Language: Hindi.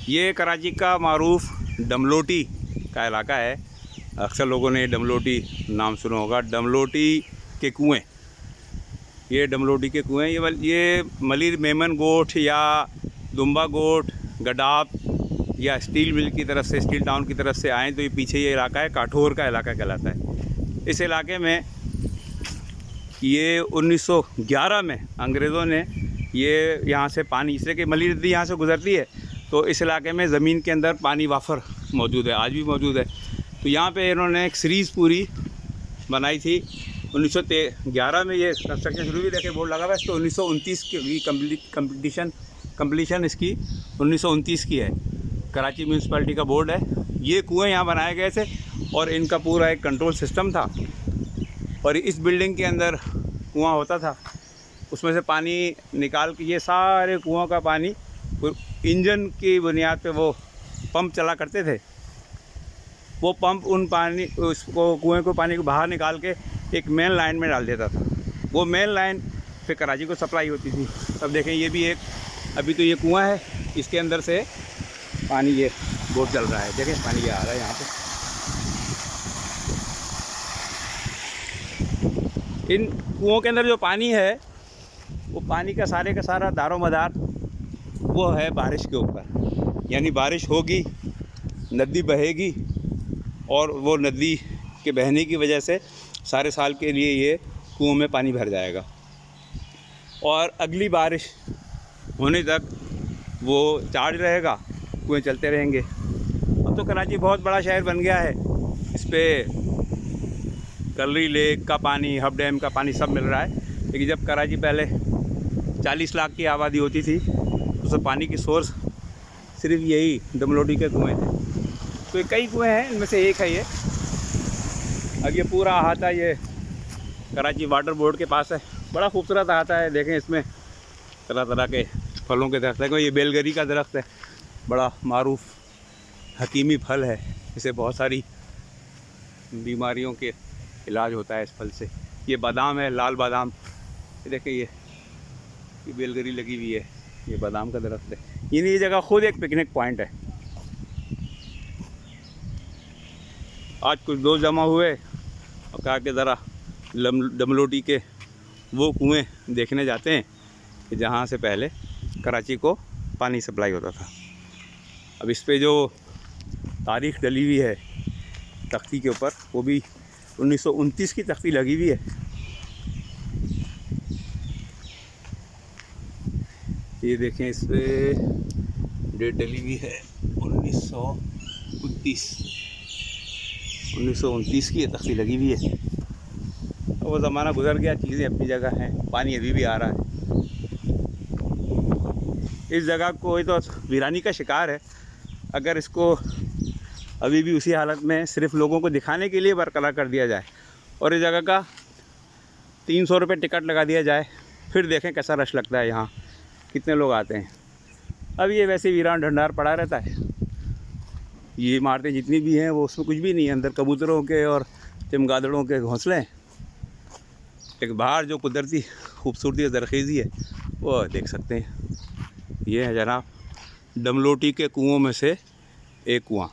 ये कराची का मारूफ डमलोटी का इलाका है। अक्सर लोगों ने डमलोटी नाम सुना होगा। डमलोटी के कुएं, ये डमलोटी के कुएं, ये मलिर मेमन गोठ या दुम्बा गोठ, गडाप या स्टील मिल की तरफ से, स्टील टाउन की तरफ से आएँ तो ये पीछे ये इलाका है, काठोर का इलाका कहलाता है। इस इलाके में ये 1911 में अंग्रेज़ों ने ये यहाँ से पानी, इसलिए कि मली नदी यहाँ से गुज़रती है, तो इस इलाके में ज़मीन के अंदर पानी वाफर मौजूद है, आज भी मौजूद है। तो यहाँ पे इन्होंने एक सीरीज़ पूरी बनाई थी 1911 में। ये कंस्ट्रक्शन शुरू भी, देखे बोर्ड लगा हुआ है, तो 1929 की कंप्लीशन इसकी 1929 की है। कराची म्यूनसिपैलिटी का बोर्ड है। ये कुएँ यहाँ बनाए गए थे और इनका पूरा एक कंट्रोल सिस्टम था। और इस बिल्डिंग के अंदर कुआं होता था, उसमें से पानी निकाल के ये सारे कुओं का पानी इंजन की बुनियाद पे वो पंप चला करते थे। वो पंप उन पानी, उसको कुएं को, पानी को बाहर निकाल के एक मेन लाइन में डाल देता था। वो मेन लाइन फिर कराची को सप्लाई होती थी। अब देखें, ये भी एक, अभी तो ये कुआं है, इसके अंदर से पानी, ये बोट चल रहा है, देखें पानी ये आ रहा है यहाँ पे। इन कुओं के अंदर जो पानी है, वो पानी का सारा दारोमदार वो है बारिश के ऊपर। यानी बारिश होगी, नदी बहेगी, और वो नदी के बहने की वजह से सारे साल के लिए ये कुओं में पानी भर जाएगा और अगली बारिश होने तक वो चार्ज रहेगा, कुएं चलते रहेंगे। अब तो कराची बहुत बड़ा शहर बन गया है, इस पर कलरी लेक का पानी, हब डैम का पानी सब मिल रहा है। लेकिन जब कराची पहले 40 लाख की आबादी होती थी, तो सब पानी की सोर्स सिर्फ यही डमलोटी के कुएं थे। तो ये कई कुएं हैं, इनमें से एक है ये। अब ये पूरा अहाता ये कराची वाटर बोर्ड के पास है। बड़ा खूबसूरत अहाता है, देखें इसमें तरह तरह के फलों के दरख्त हैं। ये बेलगरी का दरख्त है, बड़ा मारूफ हकीमी फल है। इसे बहुत सारी बीमारियों के इलाज होता है इस फल से। ये बादाम है, लाल बादाम, ये देखें, ये बेलगरी लगी हुई है, ये बादाम का दरख्त है। ये जगह खुद एक पिकनिक पॉइंट है। आज कुछ दोस्त जमा हुए और कहा कि ज़रा डमलोटी के वो कुएं देखने जाते हैं कि जहाँ से पहले कराची को पानी सप्लाई होता था। अब इस पे जो तारीख़ डली हुई है तख्ती के ऊपर, वो भी 1929 की तख्ती लगी हुई है। ये देखें, इस पे डेट डली हुई है 1929 की ये तख्ती लगी हुई है। वो ज़माना गुजर गया, चीज़ें अपनी जगह हैं, पानी अभी भी आ रहा है। इस जगह को तो वीरानी का शिकार है। अगर इसको अभी भी उसी हालत में सिर्फ लोगों को दिखाने के लिए बरकरार कर दिया जाए और इस जगह का 300 रुपये टिकट लगा दिया जाए, फिर देखें कैसा रश लगता है, यहाँ कितने लोग आते हैं। अब ये वैसे वीरान ढंडार पड़ा रहता है। ये इमारतें जितनी भी हैं वो, उसमें कुछ भी नहीं है। अंदर कबूतरों के और चमगादड़ों के घोंसले हैं। एक बाहर जो कुदरती खूबसूरती और ज़रख़ीज़ी है वो देख सकते हैं। ये है जनाब डमलोटी के कुओं में से एक कुआं।